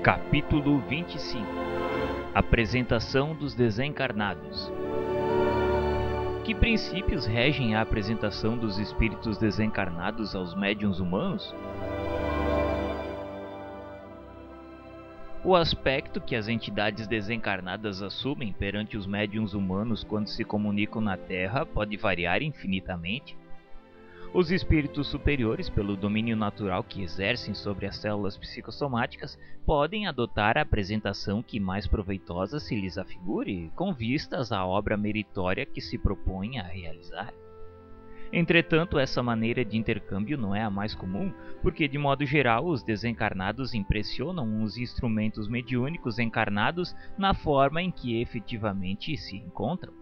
Capítulo 25. Apresentação dos desencarnados. Que princípios regem a apresentação dos espíritos desencarnados aos médiuns humanos? O aspecto que as entidades desencarnadas assumem perante os médiuns humanos quando se comunicam na Terra pode variar infinitamente. Os espíritos superiores, pelo domínio natural que exercem sobre as células psicossomáticas, podem adotar a apresentação que mais proveitosa se lhes afigure, com vistas à obra meritória que se propõem a realizar. Entretanto, essa maneira de intercâmbio não é a mais comum, porque, de modo geral, os desencarnados impressionam os instrumentos mediúnicos encarnados na forma em que efetivamente se encontram.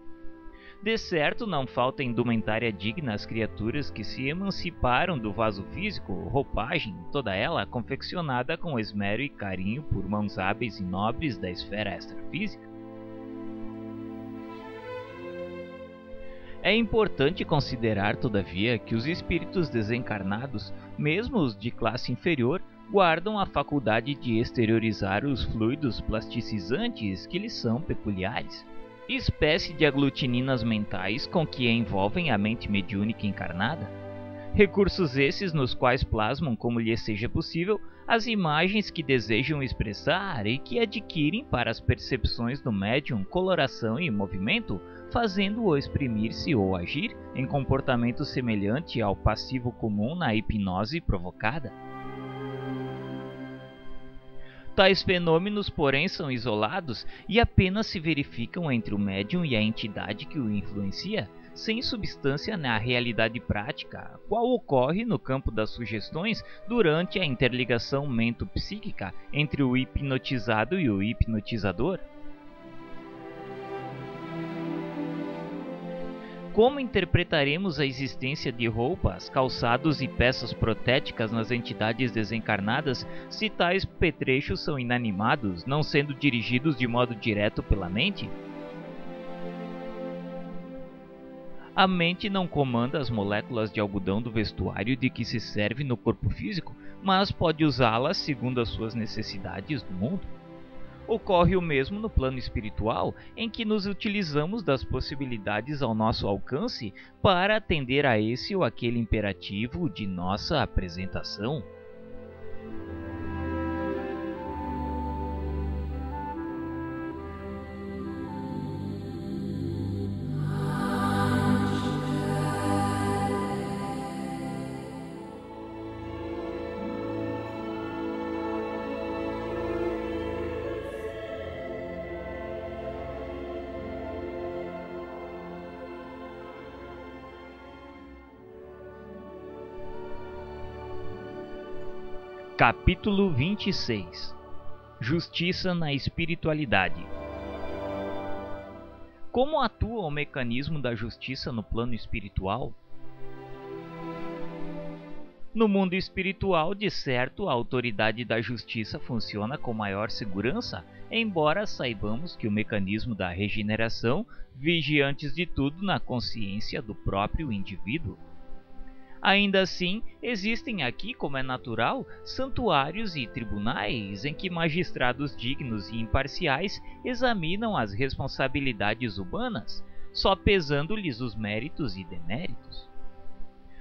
De certo, não falta indumentária digna às criaturas que se emanciparam do vaso físico, roupagem, toda ela confeccionada com esmero e carinho por mãos hábeis e nobres da esfera extrafísica. É importante considerar, todavia, que os espíritos desencarnados, mesmo os de classe inferior, guardam a faculdade de exteriorizar os fluidos plasticizantes que lhes são peculiares. Espécie de aglutininas mentais com que envolvem a mente mediúnica encarnada. Recursos esses nos quais plasmam, como lhes seja possível, as imagens que desejam expressar e que adquirem para as percepções do médium coloração e movimento, fazendo-o exprimir-se ou agir em comportamento semelhante ao passivo comum na hipnose provocada. Tais fenômenos, porém, são isolados e apenas se verificam entre o médium e a entidade que o influencia, sem substância na realidade prática, qual ocorre no campo das sugestões durante a interligação mento-psíquica entre o hipnotizado e o hipnotizador. Como interpretaremos a existência de roupas, calçados e peças protéticas nas entidades desencarnadas se tais petrechos são inanimados, não sendo dirigidos de modo direto pela mente? A mente não comanda as moléculas de algodão do vestuário de que se serve no corpo físico, mas pode usá-las segundo as suas necessidades do mundo. Ocorre o mesmo no plano espiritual, em que nos utilizamos das possibilidades ao nosso alcance para atender a esse ou aquele imperativo de nossa apresentação. Capítulo 26. Justiça na espiritualidade. Como atua o mecanismo da justiça no plano espiritual? No mundo espiritual, de certo, a autoridade da justiça funciona com maior segurança, embora saibamos que o mecanismo da regeneração vige antes de tudo na consciência do próprio indivíduo. Ainda assim, existem aqui, como é natural, santuários e tribunais em que magistrados dignos e imparciais examinam as responsabilidades humanas, só pesando-lhes os méritos e deméritos.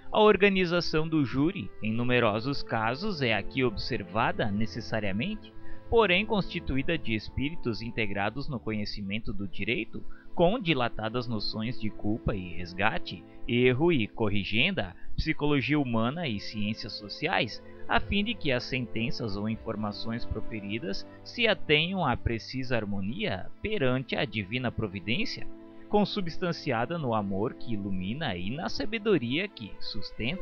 A organização do júri, em numerosos casos, é aqui observada necessariamente, porém constituída de espíritos integrados no conhecimento do direito, com dilatadas noções de culpa e resgate, erro e corrigenda, psicologia humana e ciências sociais, a fim de que as sentenças ou informações proferidas se atenham à precisa harmonia perante a divina providência, consubstanciada no amor que ilumina e na sabedoria que sustenta.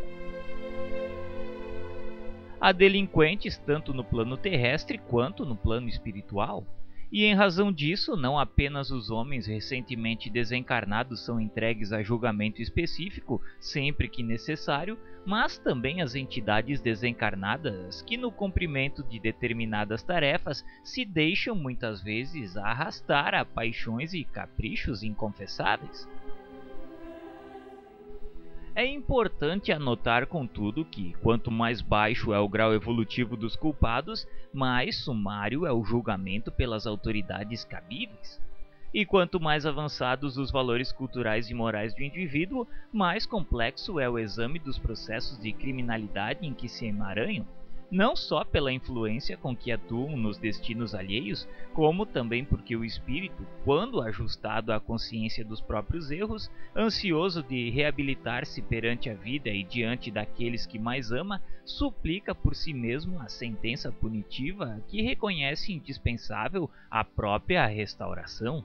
Há delinquentes tanto no plano terrestre quanto no plano espiritual. E em razão disso, não apenas os homens recentemente desencarnados são entregues a julgamento específico, sempre que necessário, mas também as entidades desencarnadas que, no cumprimento de determinadas tarefas, se deixam muitas vezes arrastar a paixões e caprichos inconfessáveis. É importante anotar, contudo, que quanto mais baixo é o grau evolutivo dos culpados, mais sumário é o julgamento pelas autoridades cabíveis. E quanto mais avançados os valores culturais e morais do indivíduo, mais complexo é o exame dos processos de criminalidade em que se emaranham, não só pela influência com que atuam nos destinos alheios, como também porque o espírito, quando ajustado à consciência dos próprios erros, ansioso de reabilitar-se perante a vida e diante daqueles que mais ama, suplica por si mesmo a sentença punitiva que reconhece indispensável a própria restauração.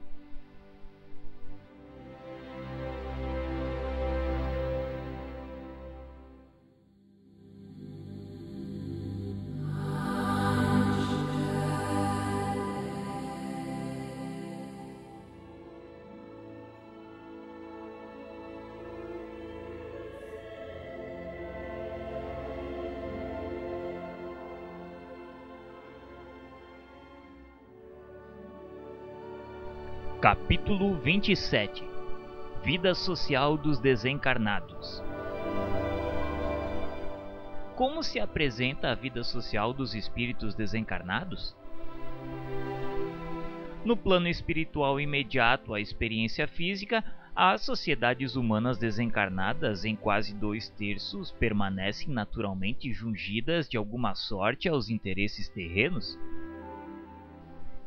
Capítulo 27 Vida Social dos Desencarnados. Como se apresenta a vida social dos espíritos desencarnados? No plano espiritual imediato à experiência física, as sociedades humanas desencarnadas, em quase 2/3, permanecem naturalmente jungidas de alguma sorte aos interesses terrenos.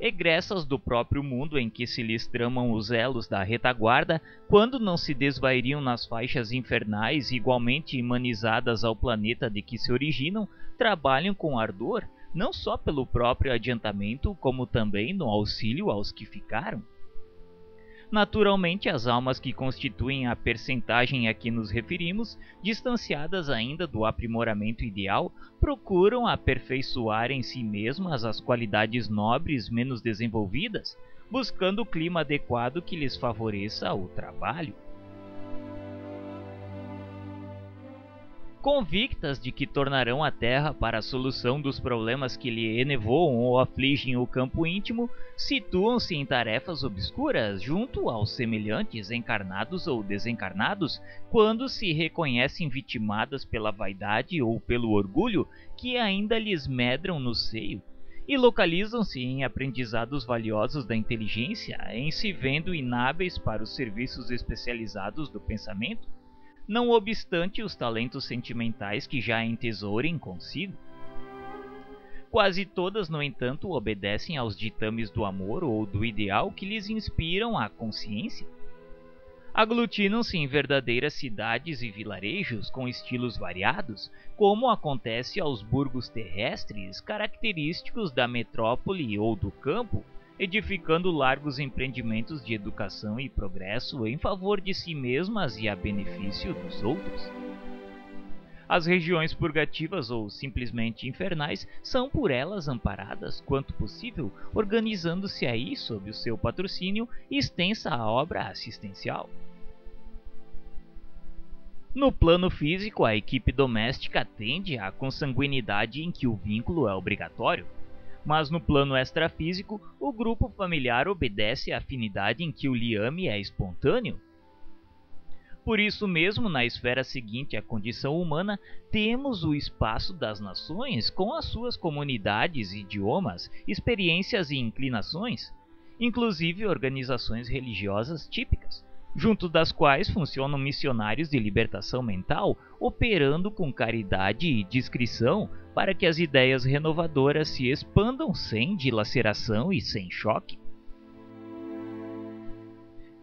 Egressas do próprio mundo em que se lhes tramam os elos da retaguarda, quando não se desvairiam nas faixas infernais igualmente imanizadas ao planeta de que se originam, trabalham com ardor, não só pelo próprio adiantamento, como também no auxílio aos que ficaram. Naturalmente, as almas que constituem a percentagem a que nos referimos, distanciadas ainda do aprimoramento ideal, procuram aperfeiçoar em si mesmas as qualidades nobres menos desenvolvidas, buscando o clima adequado que lhes favoreça o trabalho. Convictas de que tornarão a Terra para a solução dos problemas que lhe enevoam ou afligem o campo íntimo, situam-se em tarefas obscuras junto aos semelhantes encarnados ou desencarnados, quando se reconhecem vitimadas pela vaidade ou pelo orgulho que ainda lhes medram no seio, e localizam-se em aprendizados valiosos da inteligência, em se vendo inábeis para os serviços especializados do pensamento, não obstante os talentos sentimentais que já entesourem consigo. Quase todas, no entanto, obedecem aos ditames do amor ou do ideal que lhes inspiram a consciência. Aglutinam-se em verdadeiras cidades e vilarejos com estilos variados, como acontece aos burgos terrestres característicos da metrópole ou do campo, edificando largos empreendimentos de educação e progresso em favor de si mesmas e a benefício dos outros. As regiões purgativas ou simplesmente infernais são por elas amparadas, quanto possível, organizando-se aí, sob o seu patrocínio, extensa a obra assistencial. No plano físico, a equipe doméstica tende à consanguinidade em que o vínculo é obrigatório, mas no plano extrafísico, o grupo familiar obedece à afinidade em que o liame é espontâneo. Por isso mesmo, na esfera seguinte à condição humana, temos o espaço das nações, com as suas comunidades, idiomas, experiências e inclinações, inclusive organizações religiosas típicas, junto das quais funcionam missionários de libertação mental, operando com caridade e discrição para que as ideias renovadoras se expandam sem dilaceração e sem choque.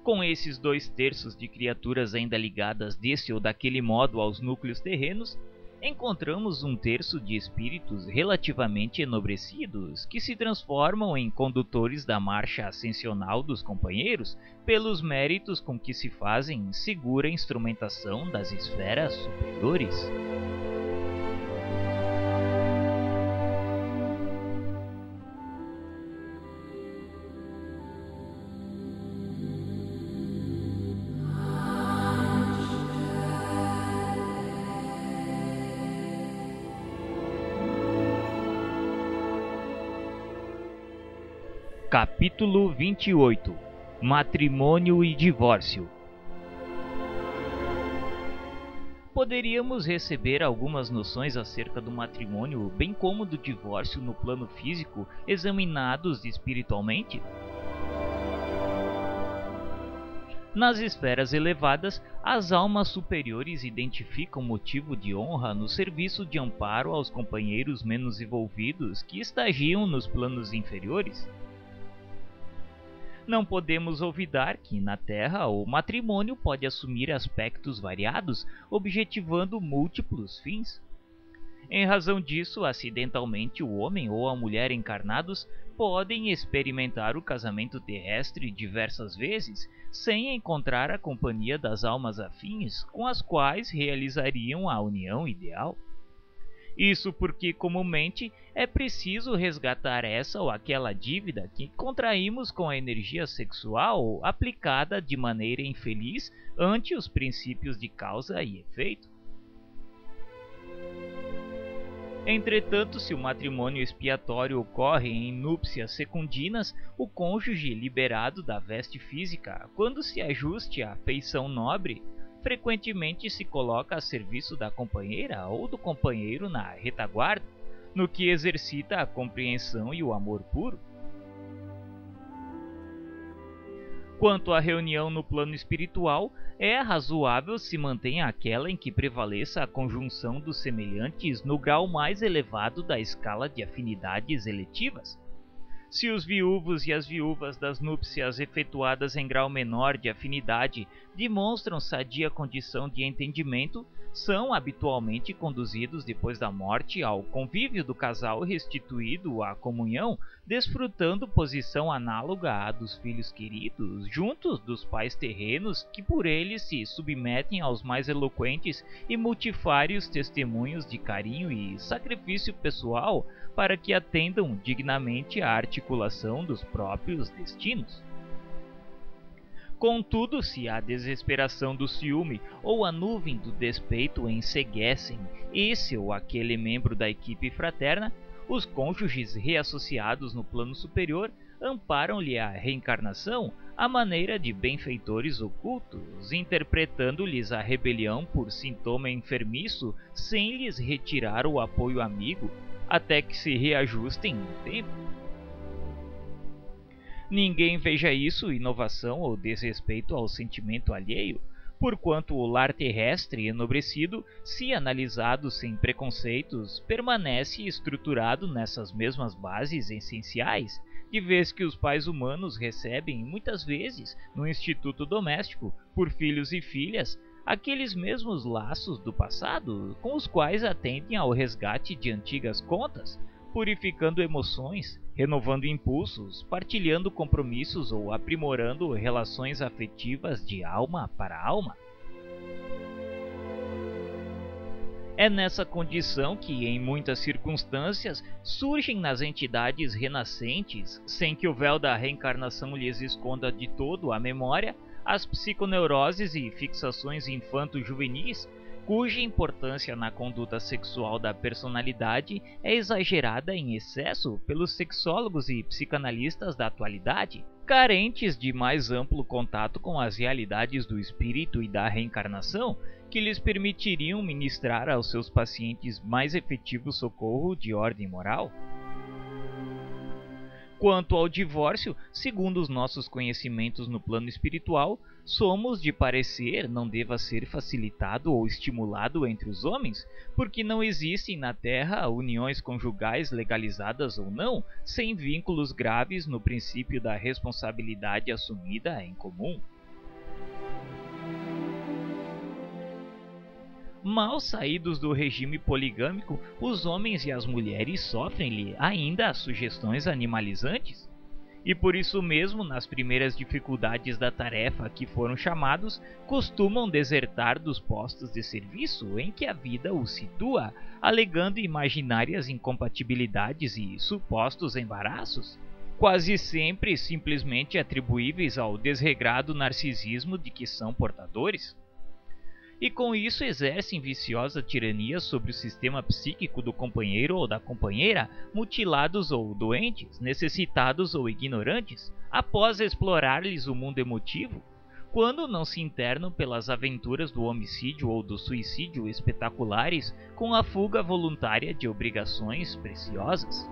Com esses 2/3 de criaturas ainda ligadas desse ou daquele modo aos núcleos terrenos, encontramos 1/3 de espíritos relativamente enobrecidos que se transformam em condutores da marcha ascensional dos companheiros pelos méritos com que se fazem segura instrumentação das esferas superiores. Capítulo 28 Matrimônio e divórcio. poderíamos receber algumas noções acerca do matrimônio, bem como do divórcio no plano físico, examinados espiritualmente? Nas esferas elevadas, as almas superiores identificam motivo de honra no serviço de amparo aos companheiros menos evoluídos que estagiam nos planos inferiores. Não podemos olvidar que, na Terra, o matrimônio pode assumir aspectos variados, objetivando múltiplos fins. Em razão disso, acidentalmente, o homem ou a mulher encarnados podem experimentar o casamento terrestre diversas vezes, sem encontrar a companhia das almas afins com as quais realizariam a união ideal. Isso porque, comumente, é preciso resgatar essa ou aquela dívida que contraímos com a energia sexual aplicada de maneira infeliz ante os princípios de causa e efeito. Entretanto, se o matrimônio expiatório ocorre em núpcias secundinas, o cônjuge liberado da veste física, quando se ajuste à feição nobre, frequentemente se coloca a serviço da companheira ou do companheiro na retaguarda, no que exercita a compreensão e o amor puro. Quanto à reunião no plano espiritual, é razoável se mantenha aquela em que prevaleça a conjunção dos semelhantes no grau mais elevado da escala de afinidades eletivas. Se os viúvos e as viúvas das núpcias efetuadas em grau menor de afinidade demonstram sadia condição de entendimento, são habitualmente conduzidos depois da morte ao convívio do casal restituído à comunhão, desfrutando posição análoga à dos filhos queridos, juntos dos pais terrenos que por eles se submetem aos mais eloquentes e multifários testemunhos de carinho e sacrifício pessoal para que atendam dignamente à articulação dos próprios destinos. Contudo, se a desesperação do ciúme ou a nuvem do despeito enceguecem esse ou aquele membro da equipe fraterna, os cônjuges reassociados no plano superior amparam-lhe a reencarnação à maneira de benfeitores ocultos, interpretando-lhes a rebelião por sintoma enfermiço sem lhes retirar o apoio amigo, até que se reajustem no tempo. Ninguém veja isso inovação ou desrespeito ao sentimento alheio, porquanto o lar terrestre enobrecido, se analisado sem preconceitos, permanece estruturado nessas mesmas bases essenciais, de vez que os pais humanos recebem, muitas vezes, no instituto doméstico, por filhos e filhas, aqueles mesmos laços do passado, com os quais atendem ao resgate de antigas contas, purificando emoções, renovando impulsos, partilhando compromissos ou aprimorando relações afetivas de alma para alma. É nessa condição que, em muitas circunstâncias, surgem nas entidades renascentes, sem que o véu da reencarnação lhes esconda de todo a memória, as psiconeuroses e fixações infanto-juvenis, cuja importância na conduta sexual da personalidade é exagerada em excesso pelos sexólogos e psicanalistas da atualidade, carentes de mais amplo contato com as realidades do espírito e da reencarnação, que lhes permitiriam ministrar aos seus pacientes mais efetivo socorro de ordem moral. Quanto ao divórcio, segundo os nossos conhecimentos no plano espiritual, somos de parecer não deva ser facilitado ou estimulado entre os homens, porque não existem na Terra uniões conjugais legalizadas ou não, sem vínculos graves no princípio da responsabilidade assumida em comum. Mal saídos do regime poligâmico, os homens e as mulheres sofrem-lhe ainda as sugestões animalizantes. E por isso mesmo, nas primeiras dificuldades da tarefa a que foram chamados, costumam desertar dos postos de serviço em que a vida os situa, alegando imaginárias incompatibilidades e supostos embaraços, quase sempre simplesmente atribuíveis ao desregrado narcisismo de que são portadores. E com isso exercem viciosa tirania sobre o sistema psíquico do companheiro ou da companheira, mutilados ou doentes, necessitados ou ignorantes, após explorar-lhes o mundo emotivo, quando não se internam pelas aventuras do homicídio ou do suicídio espetaculares com a fuga voluntária de obrigações preciosas.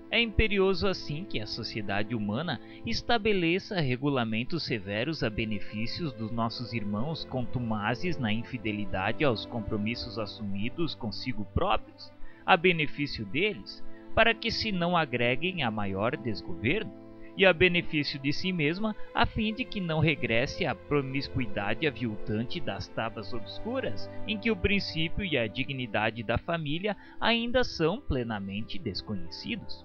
É imperioso assim que a sociedade humana estabeleça regulamentos severos a benefício dos nossos irmãos contumazes na infidelidade aos compromissos assumidos consigo próprios, a benefício deles, para que se não agreguem a maior desgoverno, e a benefício de si mesma, a fim de que não regresse à promiscuidade aviltante das tabas obscuras, em que o princípio e a dignidade da família ainda são plenamente desconhecidos.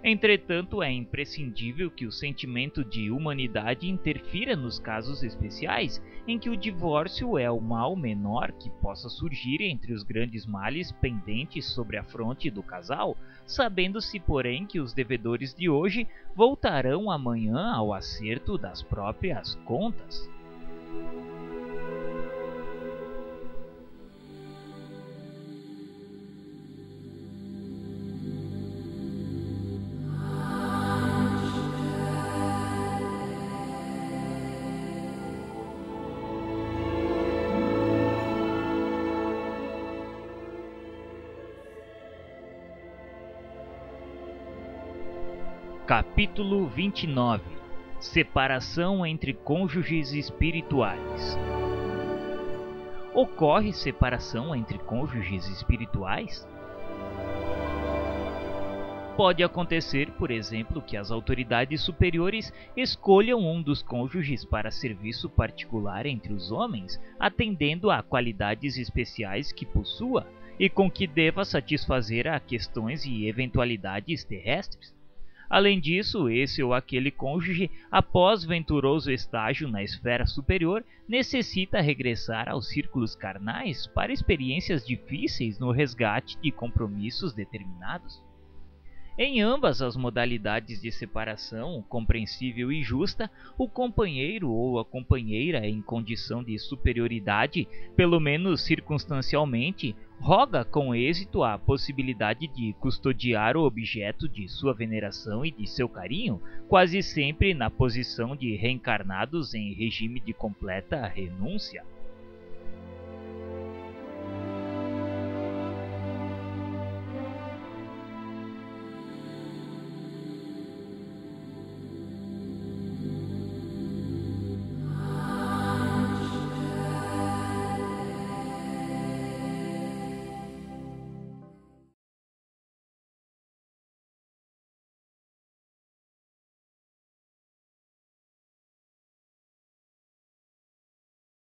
Entretanto, é imprescindível que o sentimento de humanidade interfira nos casos especiais em que o divórcio é o mal menor que possa surgir entre os grandes males pendentes sobre a fronte do casal, sabendo-se, porém, que os devedores de hoje voltarão amanhã ao acerto das próprias contas. Capítulo 29 – Separação entre cônjuges espirituais. Ocorre separação entre cônjuges espirituais? Pode acontecer, por exemplo, que as autoridades superiores escolham um dos cônjuges para serviço particular entre os homens, atendendo a qualidades especiais que possua e com que deva satisfazer a questões e eventualidades terrestres. Além disso, esse ou aquele cônjuge, após venturoso estágio na esfera superior, necessita regressar aos círculos carnais para experiências difíceis no resgate de compromissos determinados. Em ambas as modalidades de separação, compreensível e justa, o companheiro ou a companheira em condição de superioridade, pelo menos circunstancialmente, roga com êxito a possibilidade de custodiar o objeto de sua veneração e de seu carinho, quase sempre na posição de reencarnados em regime de completa renúncia.